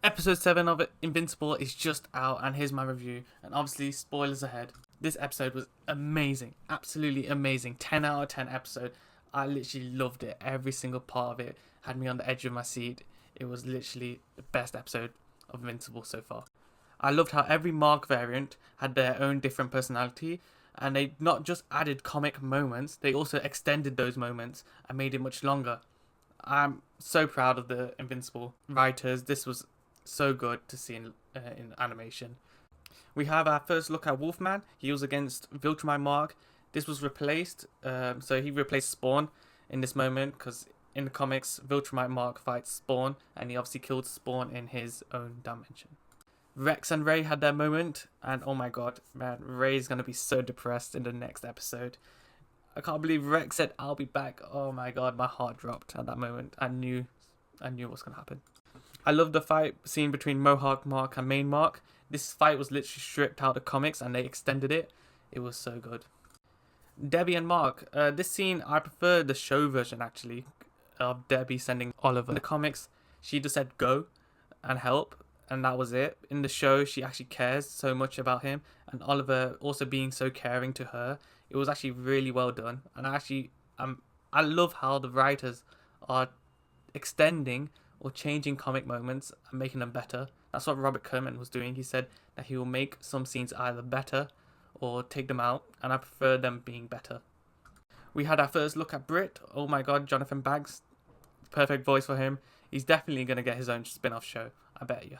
Episode 7 of Invincible is just out, and here's my review. And obviously, spoilers ahead. This episode was amazing. Absolutely amazing. 10 out of 10 episode. I literally loved it. Every single part of it had me on the edge of my seat. It was literally the best episode of Invincible so far. I loved how every Mark variant had their own different personality, and they not just added comic moments, they also extended those moments and made it much longer. I'm so proud of the Invincible writers. This was so good to see in animation. We have our first look at Wolfman. He was against Viltrumite Mark. This was replaced, so he replaced Spawn in this moment, because in the comics, Viltrumite Mark fights Spawn, and he obviously killed Spawn in his own dimension. Rex and Ray had their moment, and oh my god, man, Ray's gonna be so depressed in the next episode. I can't believe Rex said, "I'll be back." Oh my god, my heart dropped at that moment. I knew what's gonna happen. I love the fight scene between Mohawk Mark and Main Mark. This fight was literally stripped out of the comics and they extended it. It was so good. Debbie and Mark. This scene, I prefer the show version actually, of Debbie sending Oliver. In the comics, she just said go and help, and that was it. In the show, she actually cares so much about him, and Oliver also being so caring to her. It was actually really well done, and I love how the writers are extending or changing comic moments and making them better. That's what Robert Kirkman was doing. He said that he will make some scenes either better or take them out, and I prefer them being better. We had our first look at Brit. Oh my god, Jonathan Banks. Perfect voice for him. He's definitely going to get his own spin-off show, I bet you.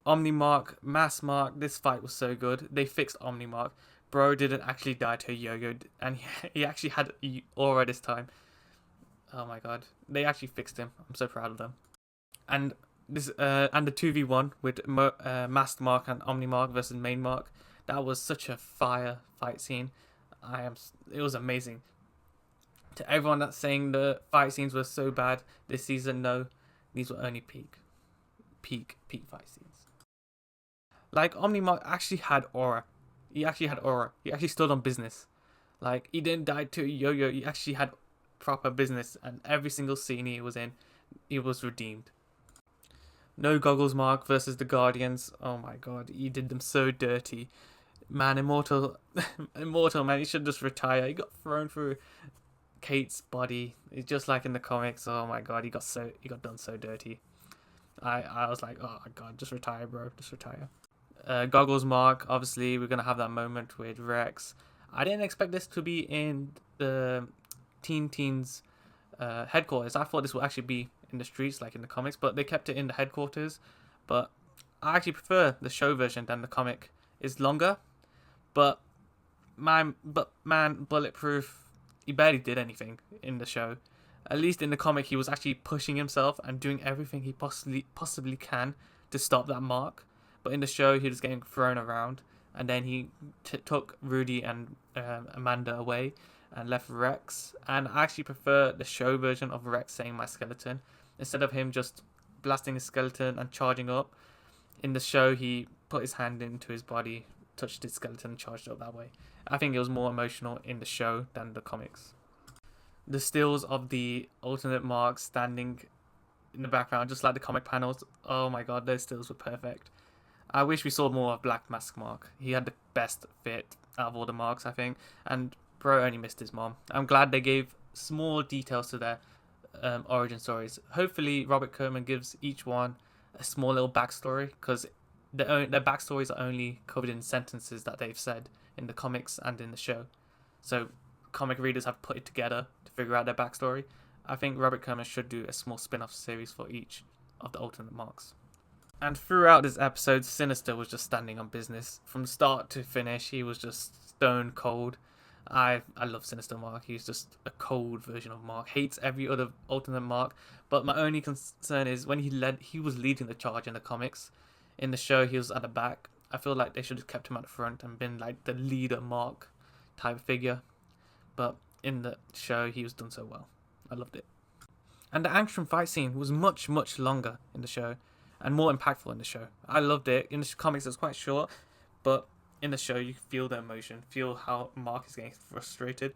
Omnimark, Mass Mark, this fight was so good. They fixed Omnimark. Bro didn't actually die to a yo-yo, and he actually had aura this time. Oh my god. They actually fixed him. I'm so proud of them. And this and the 2v1 with Masked Mark and Omnimark versus Main Mark. That was such a fire fight scene. It was amazing. To everyone that's saying the fight scenes were so bad this season, no, these were only peak fight scenes. Like, Omnimark actually had aura. He actually had aura. He actually stood on business. Like, he didn't die to a yo-yo. He actually had proper business, and every single scene he was in, he was redeemed. No Goggles Mark versus the Guardians. Oh my god, he did them so dirty. Man, Immortal, man, he should just retire. He got thrown through Kate's body. It's just like in the comics. Oh my god, he got done so dirty. I was like, oh my god, just retire, bro, just retire. Goggles Mark, obviously we're gonna have that moment with Rex. I didn't expect this to be in the Teens headquarters. I thought this would actually be in the streets like in the comics, but they kept it in the headquarters. But I actually prefer the show version than the comic. It's longer, but man, Bulletproof, he barely did anything in the show. At least in the comic, he was actually pushing himself and doing everything he possibly can to stop that Mark. But in the show, he was getting thrown around, and then he took Rudy and Amanda away and left Rex. And I actually prefer the show version of Rex saying "my skeleton" instead of him just blasting his skeleton and charging up. In the show, he put his hand into his body, touched his skeleton, and charged up that way. I think it was more emotional in the show than the comics. The stills of the alternate Mark standing in the background, just like the comic panels. Oh my god, those stills were perfect. I wish we saw more of Black Mask Mark. He had the best fit out of all the Marks, I think. And bro only missed his mom. I'm glad they gave small details to their origin stories. Hopefully Robert Kirkman gives each one a small little backstory, because their backstories are only covered in sentences that they've said in the comics and in the show. So comic readers have put it together to figure out their backstory. I think Robert Kirkman should do a small spin-off series for each of the alternate Marks. And throughout this episode, Sinister was just standing on business. From start to finish, he was just stone cold. I love Sinister Mark. He's just a cold version of Mark. Hates every other alternate Mark. But my only concern is when he was leading the charge in the comics. In the show, he was at the back. I feel like they should have kept him at the front and been like the leader Mark type figure. But in the show, he was done so well. I loved it. And the Angstrom fight scene was much, much longer in the show and more impactful in the show. I loved it. In the comics, it was quite short, but in the show, you feel the emotion, feel how Mark is getting frustrated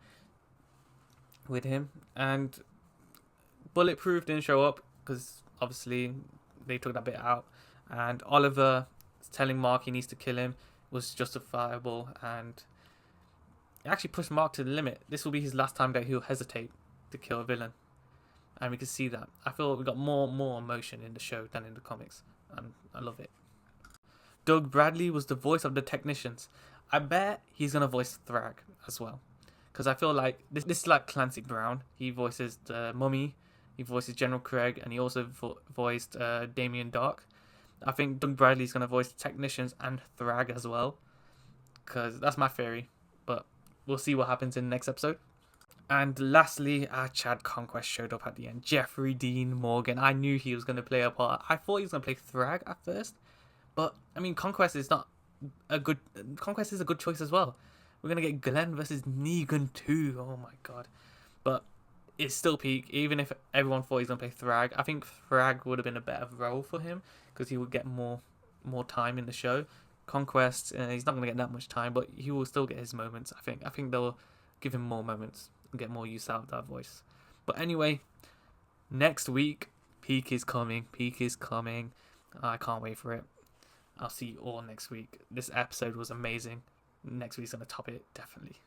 with him. And Bulletproof didn't show up because obviously they took that bit out. And Oliver telling Mark he needs to kill him was justifiable, and it actually pushed Mark to the limit. This will be his last time that he'll hesitate to kill a villain, and we can see that. I feel we got more emotion in the show than in the comics, and I love it. Doug Bradley was the voice of the technicians. I bet he's gonna voice Thrag as well, because I feel like this is like Clancy Brown. He voices the Mummy, he voices General Craig, and he also voiced Damien Dark. I think Doug Bradley's gonna voice the technicians and Thrag as well, because that's my theory. But we'll see what happens in the next episode. And lastly, our Chad Conquest showed up at the end. Jeffrey Dean Morgan. I knew he was going to play a part. I thought he was going to play Thrag at first. But, I mean, Conquest is a good choice as well. We're going to get Glenn versus Negan too. Oh my god. But it's still peak. Even if everyone thought he's going to play Thrag, I think Thrag would have been a better role for him, because he would get more time in the show. Conquest, he's not going to get that much time, but he will still get his moments, I think. I think they'll give him more moments and get more use out of that voice. But anyway, next week, Peak is coming. I can't wait for it. I'll see you all next week. This episode was amazing. Next week's going to top it, definitely.